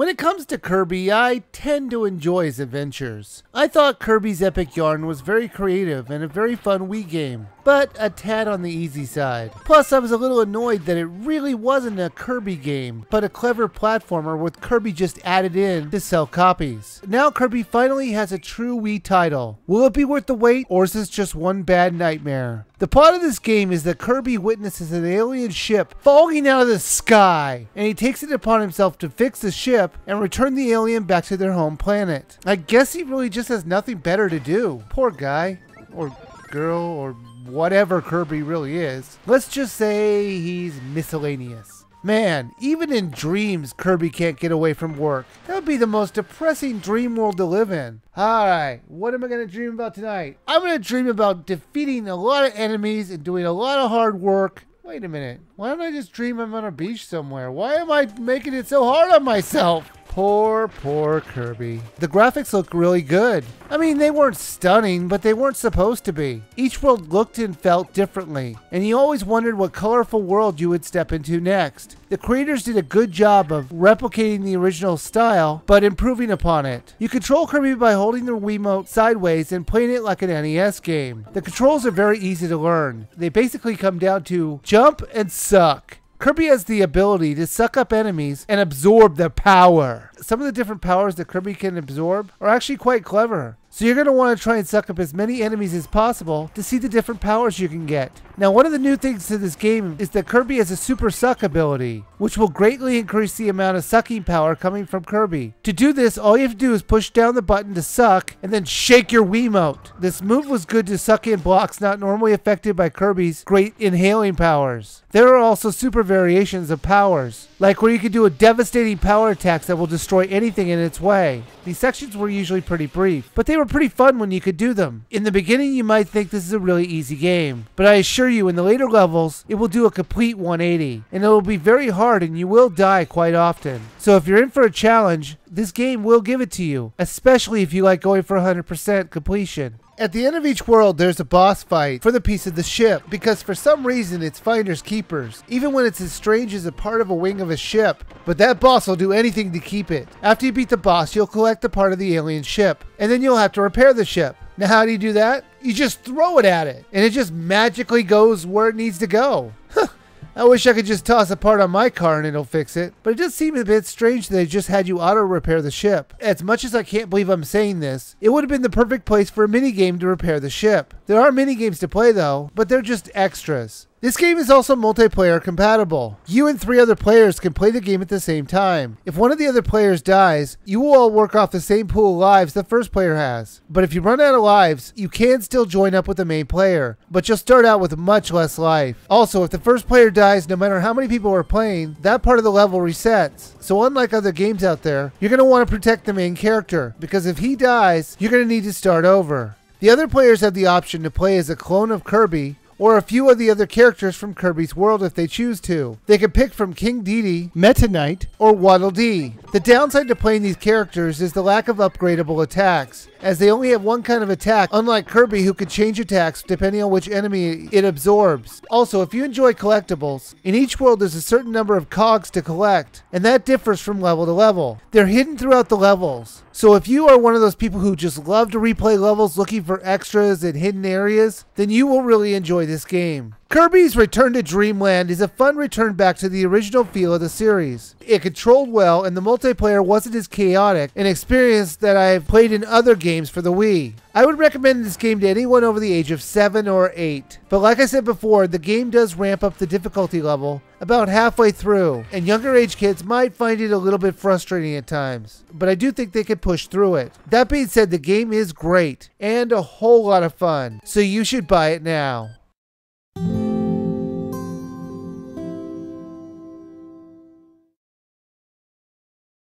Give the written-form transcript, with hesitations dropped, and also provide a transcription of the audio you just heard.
When it comes to Kirby, I tend to enjoy his adventures. I thought Kirby's Epic Yarn was very creative and a very fun Wii game, but a tad on the easy side. Plus, I was a little annoyed that it really wasn't a Kirby game, but a clever platformer with Kirby just added in to sell copies. Now Kirby finally has a true Wii title. Will it be worth the wait, or is this just one bad nightmare? The plot of this game is that Kirby witnesses an alien ship falling out of the sky, and he takes it upon himself to fix the ship and return the alien back to their home planet. I guess he really just has nothing better to do. Poor guy, or girl, or whatever Kirby really is. Let's just say he's miscellaneous. Man, even in dreams, Kirby can't get away from work. That would be the most depressing dream world to live in. Alright, what am I going to dream about tonight? I'm going to dream about defeating a lot of enemies and doing a lot of hard work. Wait a minute, why don't I just dream I'm on a beach somewhere? Why am I making it so hard on myself? Poor Kirby. The graphics look really good. I mean, they weren't stunning, but they weren't supposed to be. Each world looked and felt differently, and you always wondered what colorful world you would step into next. The creators did a good job of replicating the original style, but improving upon it. You control Kirby by holding the Wiimote sideways and playing it like an NES game. The controls are very easy to learn. They basically come down to jump and suck. Kirby has the ability to suck up enemies and absorb their power. Some of the different powers that Kirby can absorb are actually quite clever. So you're going to want to try and suck up as many enemies as possible to see the different powers you can get. Now, one of the new things to this game is that Kirby has a super suck ability, which will greatly increase the amount of sucking power coming from Kirby. To do this, all you have to do is push down the button to suck and then shake your Wiimote. This move was good to suck in blocks not normally affected by Kirby's great inhaling powers. There are also super variations of powers, like where you can do a devastating power attacks that will destroy anything in its way. These sections were usually pretty brief, but they were pretty fun when you could do them. In the beginning, you might think this is a really easy game, but I assure you in the later levels, it will do a complete 180, and it will be very hard and you will die quite often. So if you're in for a challenge, this game will give it to you, especially if you like going for 100% completion. At the end of each world, there's a boss fight for the piece of the ship, because for some reason it's finders keepers, even when it's as strange as a part of a wing of a ship. But that boss will do anything to keep it. After you beat the boss, you'll collect the part of the alien ship, and then you'll have to repair the ship. Now how do you do that? You just throw it at it, and it just magically goes where it needs to go. I wish I could just toss a part on my car and it'll fix it, but it does seem a bit strange that they just had you auto-repair the ship. As much as I can't believe I'm saying this, it would have been the perfect place for a minigame to repair the ship. There are minigames to play though, but they're just extras. This game is also multiplayer compatible. You and 3 other players can play the game at the same time. If one of the other players dies, you will all work off the same pool of lives the first player has. But if you run out of lives, you can still join up with the main player, but you'll start out with much less life. Also, if the first player dies, no matter how many people are playing, that part of the level resets. So unlike other games out there, you're going to want to protect the main character, because if he dies, you're going to need to start over. The other players have the option to play as a clone of Kirby, or a few of the other characters from Kirby's world if they choose to. They can pick from King Dedede, Meta Knight, or Waddle Dee. The downside to playing these characters is the lack of upgradable attacks, as they only have one kind of attack, unlike Kirby who can change attacks depending on which enemy it absorbs. Also, if you enjoy collectibles, in each world there's a certain number of cogs to collect, and that differs from level to level. They're hidden throughout the levels. So if you are one of those people who just love to replay levels looking for extras and hidden areas, then you will really enjoy this game. Kirby's Return to Dreamland is a fun return back to the original feel of the series. It controlled well, and the multiplayer wasn't as chaotic an experience that I have played in other games for the Wii. I would recommend this game to anyone over the age of 7 or 8. But like I said before, the game does ramp up the difficulty level about halfway through, and younger age kids might find it a little bit frustrating at times. But I do think they can push through it. That being said, the game is great, and a whole lot of fun, so you should buy it now.